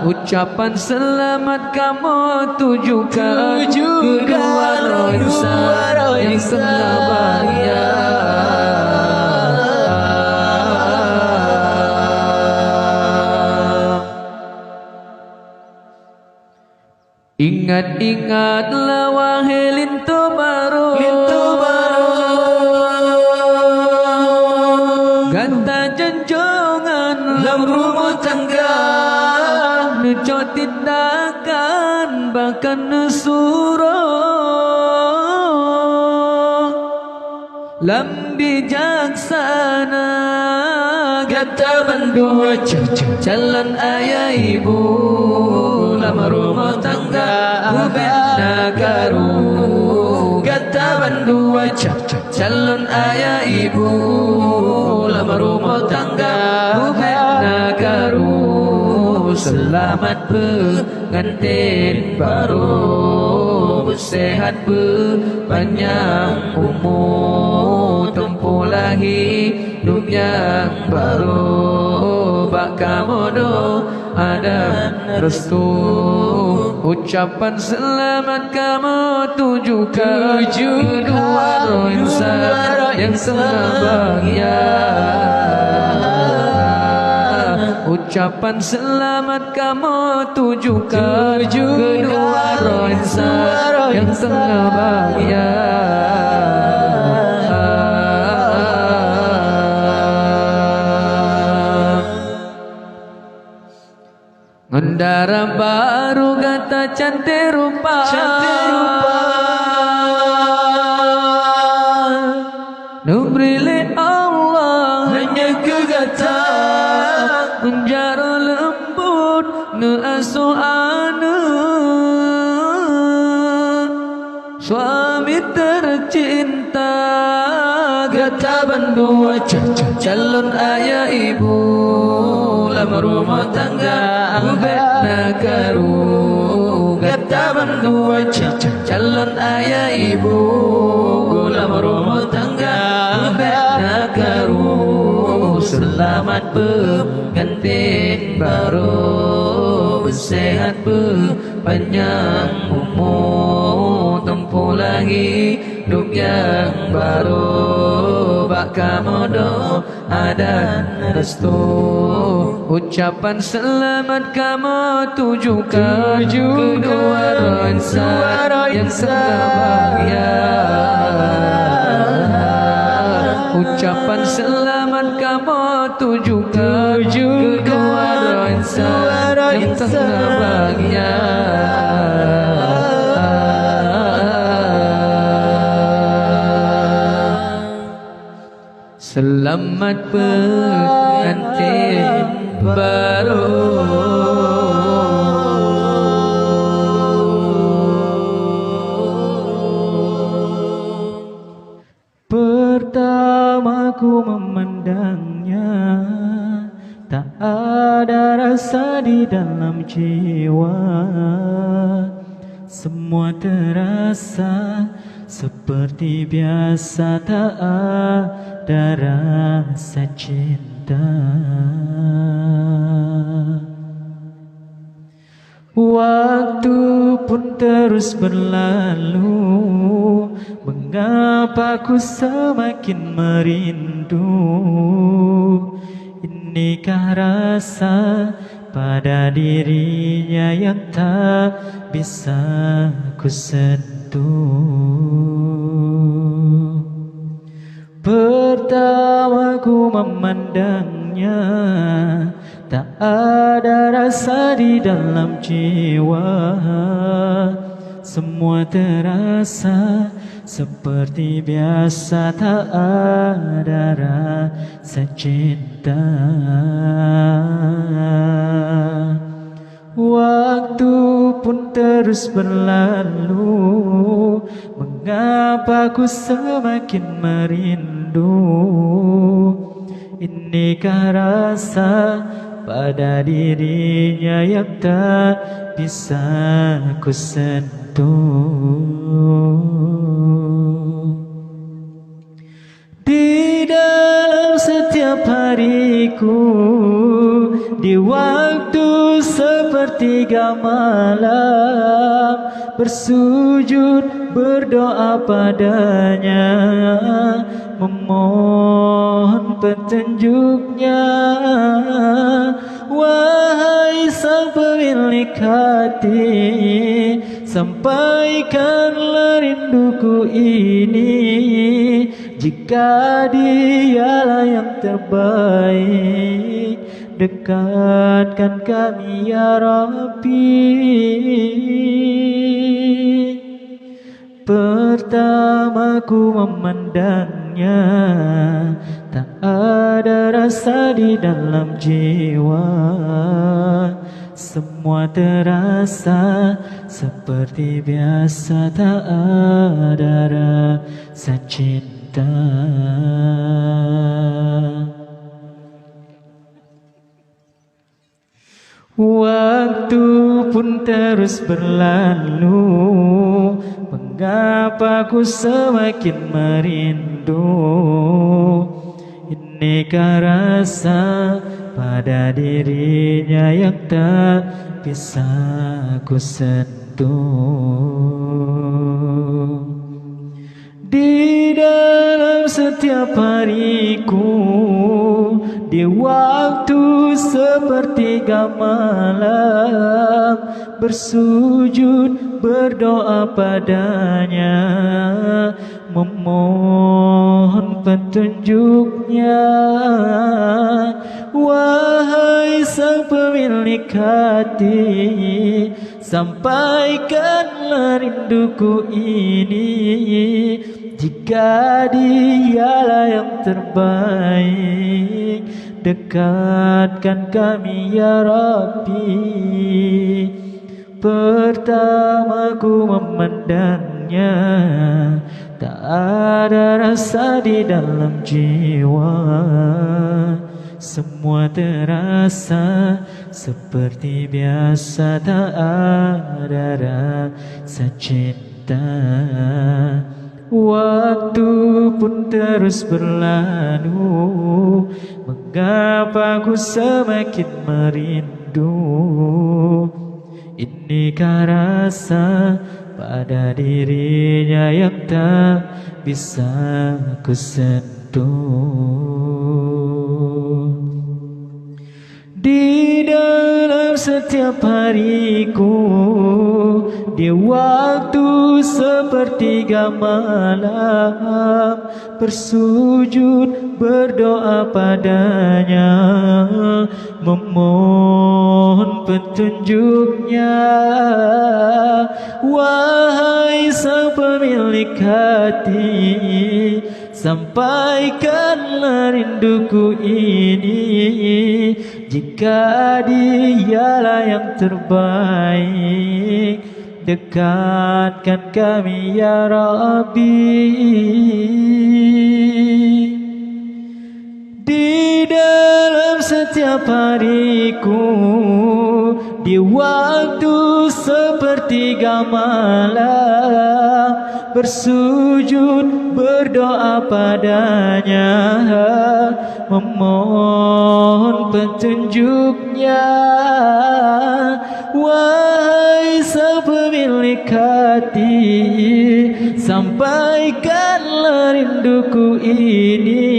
Ucapan selamat kamu tujukan kedua roh insan yang tengah bahagia. Ingat-ingatlah wahai lintu baru, ganta junjungan dalam rumah tangga, neco tindakan bahkan nesuruh lam bijaksana, gata bandua calon ayah ibu lama rumah tangga ubedna karu, gata bandua calon ayah ibu lama rumah tangga ubedna karu, selamat pengantin baru, sehat berpanjang umur, tempuh lagi hidup yang baru, bak kamu ada restu. Ucapan selamat kamu tujukan kedua roh insan yang tengah bahagia. Ucapan selamat kamu tujukan kedua roh insan yang tengah bahagia. Ngendara baru gata cantik rupa, nubrile Allah hanya kegata, menjara lembut ne asuh anak, suami tercinta gata bandua calon ayah ibu lama rumah tangga ubedna karu, gata bandua calon ayah ibu lama rumah tangga ubedna karu, selamat pengantin baru, sehat berpanjang umur, tempuh lagi hidup yang baru, bak kamu ada restu. Ucapan selamat kamu tujukan kedua roh insan yang tengah bahagia. Ucapan selamat kamu tujukan kedua roh insan yang tengah bahagia. Selamat pengantin baru. Pertama ku memandangnya, tak ada rasa di dalam jiwa. Semua terasa seperti biasa, tak ada rasa cinta. Waktu pun terus berlalu, mengapa ku semakin merindu? Inikah rasa pada dirinya yang tak bisa ku sentuh? Pertama ku memandangnya, tak ada rasa di dalam jiwa. Semua terasa seperti biasa, tak ada rasa cinta. Waktu pun terus berlalu, mengapa ku semakin merindu? Inikah rasa pada dirinya yang tak bisa ku sentuh? Di dalam setiap hariku, di waktu seperti sepertiga malam, bersujud berdoa padanya, memohon petunjuknya. Wahai sang pemilik hati, sampaikanlah rinduku ini, jika dialah yang terbaik, dekatkan kami ya Rabbi. Pertama ku memandangnya, tak ada rasa di dalam jiwa. Semua terasa seperti biasa, tak ada rasa cinta. Waktu pun terus berlalu, mengapa ku semakin merindu? Inikah rasa pada dirinya yang tak bisa ku sentuh. Di dalam setiap hariku, di waktu sepertiga malam, bersujud berdoa padanya, memohon petunjuknya. Wahai sang pemilik hati, sampaikanlah rinduku ini, jika dialah yang terbaik, dekatkan kami ya Rabbi. Pertama ku memandangnya, tak ada rasa di dalam jiwa. Semua terasa seperti biasa, tak ada rasa cinta. Waktu pun terus berlalu, mengapa ku semakin merindu? Inikah rasa pada dirinya yang tak bisa ku sentuh? Di dalam setiap hariku, di waktu sepertiga malam, bersujud berdoa padanya, memohon petunjuknya. Wahai sang pemilik hati, sampaikanlah rinduku ini, jika dialah yang terbaik, dekatkan kami ya Rabbi. Di dalam setiap hariku, di waktu sepertiga malam, bersujud berdoa padanya, memohon petunjuknya. Wahai sang pemilik hati, sampaikanlah rinduku ini,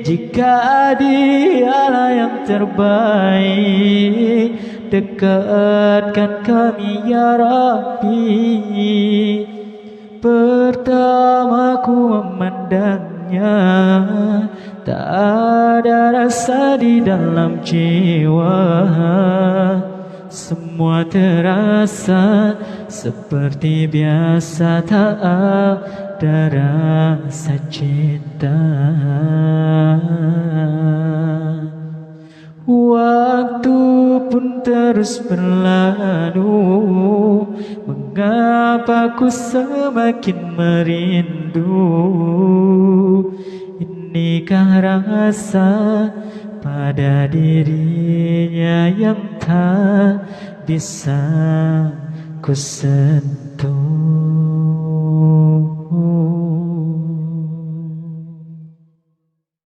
jika dialah yang terbaik, dekatkan kami ya Rabbi. Pertama ku memandangnya, tak ada rasa di dalam jiwa. Semua terasa seperti biasa, tak ada rasa cinta. Waktu pun terus berlalu, mengapa ku semakin merindu? Inikah rasa pada dirinya yang tak bisa ku sentuh?